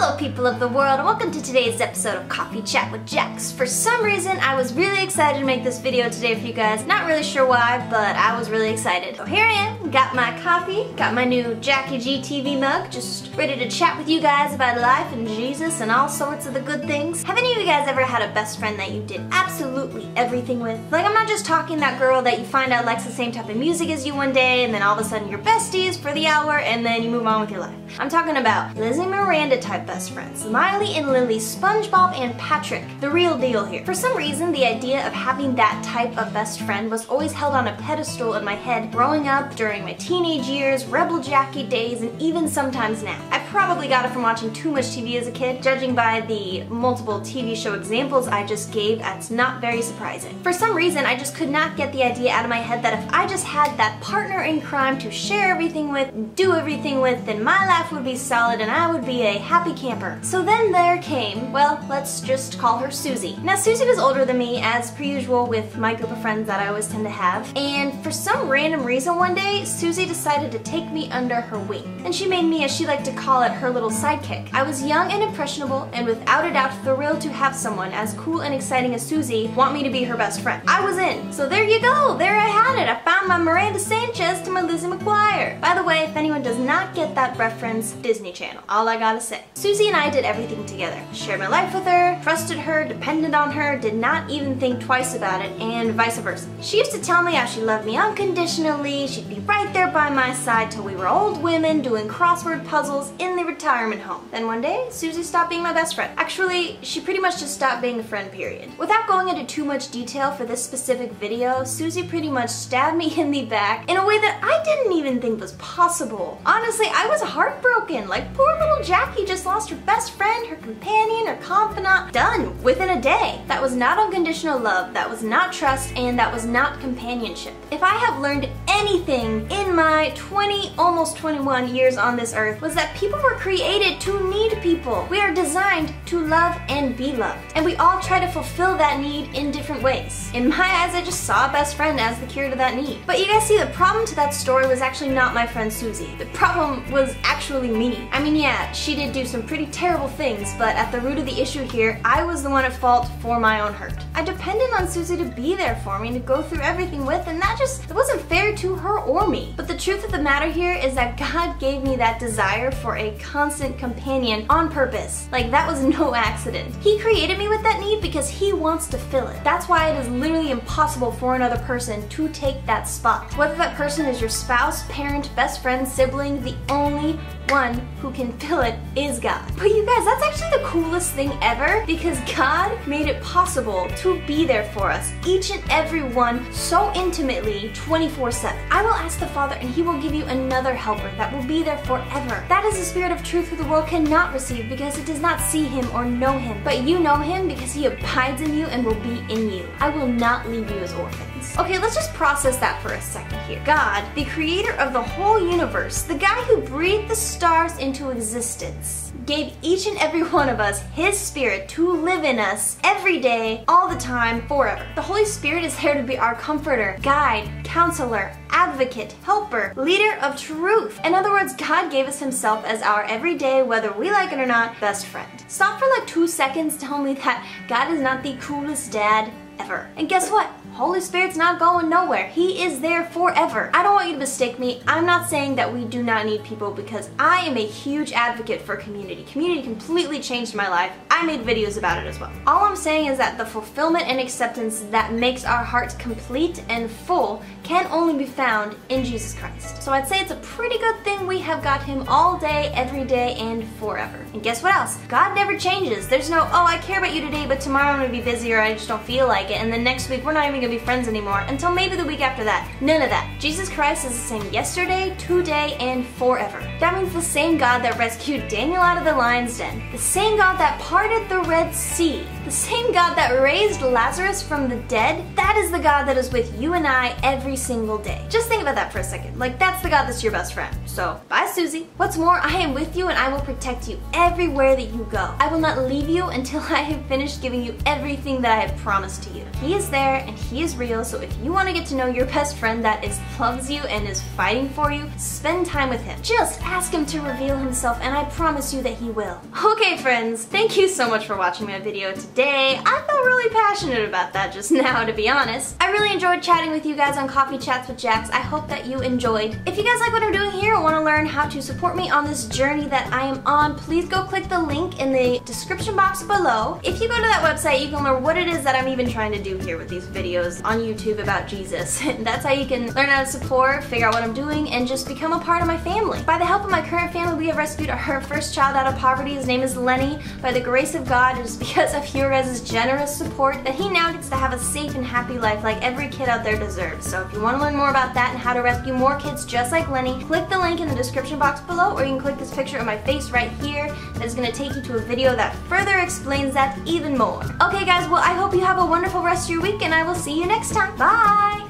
Hello people of the world, and welcome to today's episode of Coffee Chat with Jax. For some reason, I was really excited to make this video today for you guys. Not really sure why, but I was really excited. So here I am, got my coffee, got my new Jackie G TV mug, just ready to chat with you guys about life and Jesus and all sorts of the good things. Have any of you guys ever had a best friend that you did absolutely everything with? Like, I'm not just talking that girl that you find out likes the same type of music as you one day, and then all of a sudden you're besties for the hour, and then you move on with your life. I'm talking about Lizzie Miranda type best friends. Miley and Lily, SpongeBob and Patrick. The real deal here. For some reason, the idea of having that type of best friend was always held on a pedestal in my head growing up, during my teenage years, Rebel Jackie days, and even sometimes now. I probably got it from watching too much TV as a kid. Judging by the multiple TV show examples I just gave, that's not very surprising. For some reason, I just could not get the idea out of my head that if I just had that partner in crime to share everything with, do everything with, then my life would be solid and I would be a happy camper. So then there came, well, let's just call her Susie. Now Susie was older than me, as per usual with my group of friends that I always tend to have, and for some random reason one day, Susie decided to take me under her wing. And she made me, as she liked to call it, her little sidekick. I was young and impressionable, and without a doubt thrilled to have someone as cool and exciting as Susie want me to be her best friend. I was in. So there you go, there I had it. I found my Miranda Sanchez to my Lizzie McGuire. By the way, if anyone does not get that reference, Disney Channel, all I gotta say. Susie and I did everything together. Shared my life with her, trusted her, depended on her, did not even think twice about it, and vice versa. She used to tell me how she loved me unconditionally, she'd be right there by my side till we were old women doing crossword puzzles in the retirement home. Then one day, Susie stopped being my best friend. Actually, she pretty much just stopped being a friend, period. Without going into too much detail for this specific video, Susie pretty much stabbed me in the back in a way that I didn't even think was possible. Honestly, I was heartbroken. Like, poor little Jackie just lost her best friend, her companion, her confidant, done within a day. That was not unconditional love, that was not trust, and that was not companionship. If I have learned anything in my 20, almost 21 years on this earth, was that people were created to need people. We are designed to love and be loved, and we all try to fulfill that need in different ways. In my eyes, I just saw a best friend as the cure to that need. But you guys see, the problem to that story was actually not my friend Susie. The problem was actually me. I mean, yeah, she did do some pretty terrible things, but at the root of the issue here, I was the one at fault for my own hurt. I depended on Susie to be there for me, to go through everything with, and it wasn't fair to her or me. But the truth of the matter here is that God gave me that desire for a constant companion on purpose. Like, that was no accident. He created me with that need because He wants to fill it. That's why it is literally impossible for another person to take that spot. Whether that person is your spouse, parent, best friend, sibling, the only one who can fill it is God. But you guys, that's actually the coolest thing ever, because God made it possible to be there for us, each and every one, so intimately, 24/7. I will ask the Father and He will give you another helper that will be there forever. That is the Spirit of truth who the world cannot receive because it does not see Him or know Him. But you know Him because He abides in you and will be in you. I will not leave you as orphans. Okay, let's just process that for a second here. God, the creator of the whole universe, the guy who breathed the stars into existence, gave each and every one of us His Spirit to live in us every day, all the time, forever. The Holy Spirit is there to be our comforter, guide, counselor, advocate, helper, leader of truth. In other words, God gave us Himself as our everyday, whether we like it or not, best friend. Stop for like 2 seconds to tell me that God is not the coolest dad ever. And guess what? Holy Spirit's not going nowhere. He is there forever. I don't want you to mistake me. I'm not saying that we do not need people, because I am a huge advocate for community. Community completely changed my life. I made videos about it as well. All I'm saying is that the fulfillment and acceptance that makes our hearts complete and full can only be found in Jesus Christ. So I'd say it's a pretty good thing we have got Him all day, every day, and forever. And guess what else? God never changes. There's no, oh, I care about you today, but tomorrow I'm gonna be busy, or I just don't feel like it, and then next week we're not even gonna be friends anymore until maybe the week after that. None of that. Jesus Christ is the same yesterday, today, and forever. That means the same God that rescued Daniel out of the lion's den, the same God that parted parted the Red Sea. The same God that raised Lazarus from the dead, that is the God that is with you and I every single day. Just think about that for a second. Like, that's the God that's your best friend. So, bye Susie. What's more, I am with you and I will protect you everywhere that you go. I will not leave you until I have finished giving you everything that I have promised to you. He is there and he is real, so if you want to get to know your best friend that loves you and is fighting for you, spend time with him. Just ask him to reveal himself and I promise you that he will. Okay friends, thank you so much for watching my video today. I felt really passionate about that just now, to be honest. I really enjoyed chatting with you guys on Coffee Chats with Jax. I hope that you enjoyed. If you guys like what I'm doing here and want to learn how to support me on this journey that I am on, please go click the link in the description box below. If you go to that website, you can learn what it is that I'm even trying to do here with these videos on YouTube about Jesus. That's how you can learn how to support, figure out what I'm doing, and just become a part of my family. By the help of my current family, we have rescued our first child out of poverty. His name is Lenny. By the grace of God, it is because of your guys' generous support that he now gets to have a safe and happy life like every kid out there deserves. So if you want to learn more about that and how to rescue more kids just like Lenny, click the link in the description box below, or you can click this picture of my face right here that is going to take you to a video that further explains that even more. Okay guys, well I hope you have a wonderful rest of your week and I will see you next time. Bye!